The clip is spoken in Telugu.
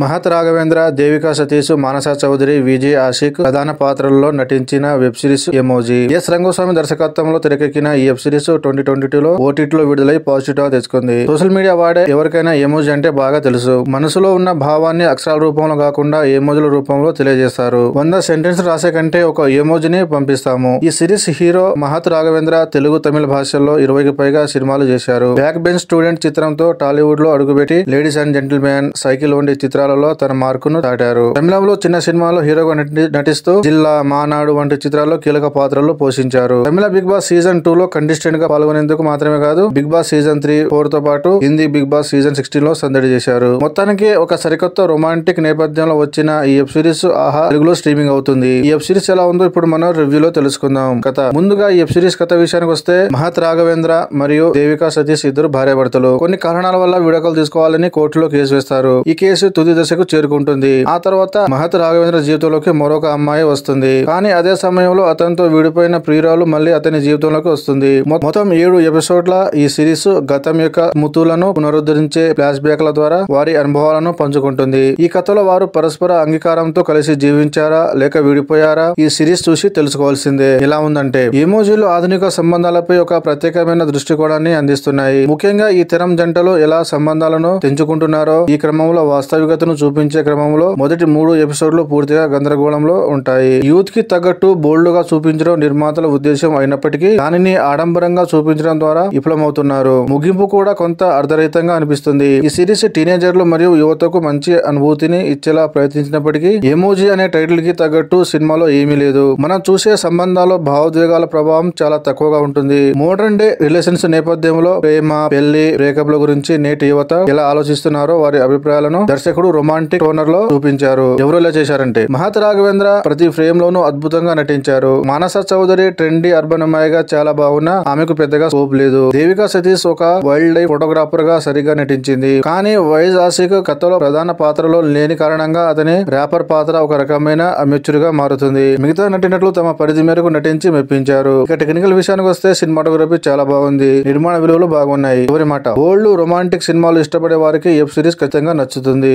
మహత్ రాఘవేంద్ర, దేవికా సతీష్, మానస చౌదరి, విజయ్ ఆషిక్ ప్రధాన పాత్రల్లో నటించిన web series emoji. S Rangaswamy దర్శకత్వంలో తెరకెక్కిన ఈ వెబ్ సిరీస్ 2022లో ఓటీటీలో విడుదలై పాజిటివ్ గా తెచ్చుకుంది. సోషల్ మీడియా వాడే ఎవరికైనా ఎమోజీ అంటే బాగా తెలుసు. మనసులో ఉన్న భావాన్ని అక్షరాల రూపంలో కాకుండా ఎమోజీల రూపంలో తెలియజేస్తారు. 100 సెంటెన్స్ రాసే కంటే ఒక ఎమోజీని పంపిస్తాము. ఈ సిరీస్ హీరో మహత్ రాఘవేంద్ర తెలుగు, తమిళ భాషల్లో 20కి పైగా సినిమాలు చేశారు. బ్యాక్ బెంచ్ స్టూడెంట్ చిత్రంతో టాలీవుడ్ లో అడుగుపెట్టి లేడీస్ అండ్ జెంటిల్మెన్, సైకిల్ వంటి చిత్రాలలో తన మార్కును దాటారు. తమిళంలో చిన్న సినిమాలో హీరోగా నటిస్తూ జిల్లా, మానాడు వంటి చిత్రాల్లో కీలక పాత్రలు పోషించారు. తమిళ బిగ్ బాస్ సీజన్ 2 లో కంటెస్టెంట్ గా పాల్గొనేందుకు మాత్రమే కాదు, బిగ్ బాస్ సీజన్ 3, 4 తో పాటు హిందీ బిగ్ బాస్ సీజన్ 16 లో సందడి చేశారు. మొత్తానికి ఒక సరికొత్త రొమాంటిక్ నేపథ్యంలో వచ్చిన ఈ వెబ్ సిరీస్ ఆహా తెలుగులో స్ట్రీమింగ్ అవుతుంది. ఈ వెబ్ సిరీస్ ఎలా ఉందో ఇప్పుడు మనం రివ్యూలో తెలుసుకుందాం. ముందుగా ఈ వెబ్ సిరీస్ కథ విషయానికి వస్తే, మహత్ రాఘవేంద్ర మరియు దేవికా సతీష్ ఇద్దరు భార్యాభర్తలు. కొన్ని కారణాల వల్ల విడాకులు తీసుకోవాలని కోర్టులో కేసు వేస్తారు. ఈ కేసు తుది దశకు చేరుకుంటుంది. ఆ తర్వాత మహత్ రాఘవేంద్ర జీవితంలోకి మరొక అమ్మాయి వస్తుంది. కానీ అదే సమయంలో అతనితో విడిపోయిన ప్రియురాలు మళ్ళీ అతని జీవితంలోకి వస్తుంది. మొత్తం 7 ఎపిసోడ్ల ఈ సిరీస్ గతం యొక్క స్మృతులను పునరుద్ధరించే ఫ్లాష్ బ్యాక్ల ద్వారా వారి అనుభవాలను పంచుకుంటుంది. ఈ కథలో వారు పరస్పర అంగీకారంతో కలిసి జీవించారా లేక విడిపోయారా, ఈ సిరీస్ చూసి తెలుసుకోవాల్సిందే. ఎలా ఉందంటే, ఎమోజీలు ఆధునిక సంబంధాలపై ఒక ప్రత్యేకమైన దృష్టికోణాన్ని అందిస్తున్నాయి. ముఖ్యంగా ఈ తరం జంటలు ఎలా సంబంధాలను తెంచుకుంటున్నారో ఈ క్రమంలో వాస్తవికతను చూపించే క్రమంలో మొదటి 3 ఎపిసోడ్లు పూర్తిగా గందరగోళంలో ఉంటాయి. యూత్ కి తగ్గట్టు బోల్డ్ గా చూపించడం నిర్మాతల ఉద్దేశం అయినప్పటికీ దానిని ఆడంబరంగా చూపించడం ద్వారా విఫలమవుతున్నారు. ముగింపు కూడా కొంత అర్ధరహితంగా అనిపిస్తుంది. ఈ సిరీస్ టీనేజర్లు మరియు యువతకు మంచి అనుభూతిని ఇచ్చేలా ప్రయత్నించినప్పటికీ ఎమోజీ అనే టైటిల్ కి తగ్గట్టు సినిమాలో ఏమీ లేదు. మనం చూసే సంబంధాల్లో భావోద్వేగాల ప్రభావం చాలా తక్కువగా ఉంటుంది. మోడర్న్ డే రిలేషన్స్ నేపథ్యంలో ప్రేమ, పెళ్లి, బ్రేకప్ ల గురించి నేటి యువత ఎలా ఆలోచిస్తున్నారో వారి అభిప్రాయాలను దర్శకుడు రొమాంటిక్ టోనర్ లో చూపించారు. ఎవరు ఇలా చేశారంటే, మహత్ రాఘవేంద్ర ప్రతి ఫ్రేమ్ లోనూ అద్భుతంగా నటించారు. మానస చౌదరి ట్రెండీ అర్బన్ అమ్మాయిగా చాలా బాగున్నా ఆమెకు పెద్దగా స్కోప్ లేదు. దేవికా సతీష్ ఒక వైల్డ్ లైఫ్ ఫోటోగ్రాఫర్ గా సరిగా నటించింది. కానీ వైజ్ ఆషిక్ కథలో ప్రధాన పాత్రలో లేని కారణంగా అతని ర్యాపర్ పాత్ర ఒక రకమైన అమెచ్యూర్ గా మారుతుంది. మిగతా నటినట్లు తమ పరిధి మేరకు నటించి మెప్పించారు. ఇక టెక్నికల్ విషయానికి వస్తే సినిమాటోగ్రఫీ చాలా బాగుంది. నిర్మాణ విలువలు బాగున్నాయి. ఎవరి మాట, ఓల్డ్ రొమాంటిక్ సినిమాలు ఇష్టపడే వారికి వెబ్ సిరీస్ ఖచ్చితంగా నచ్చుతుంది.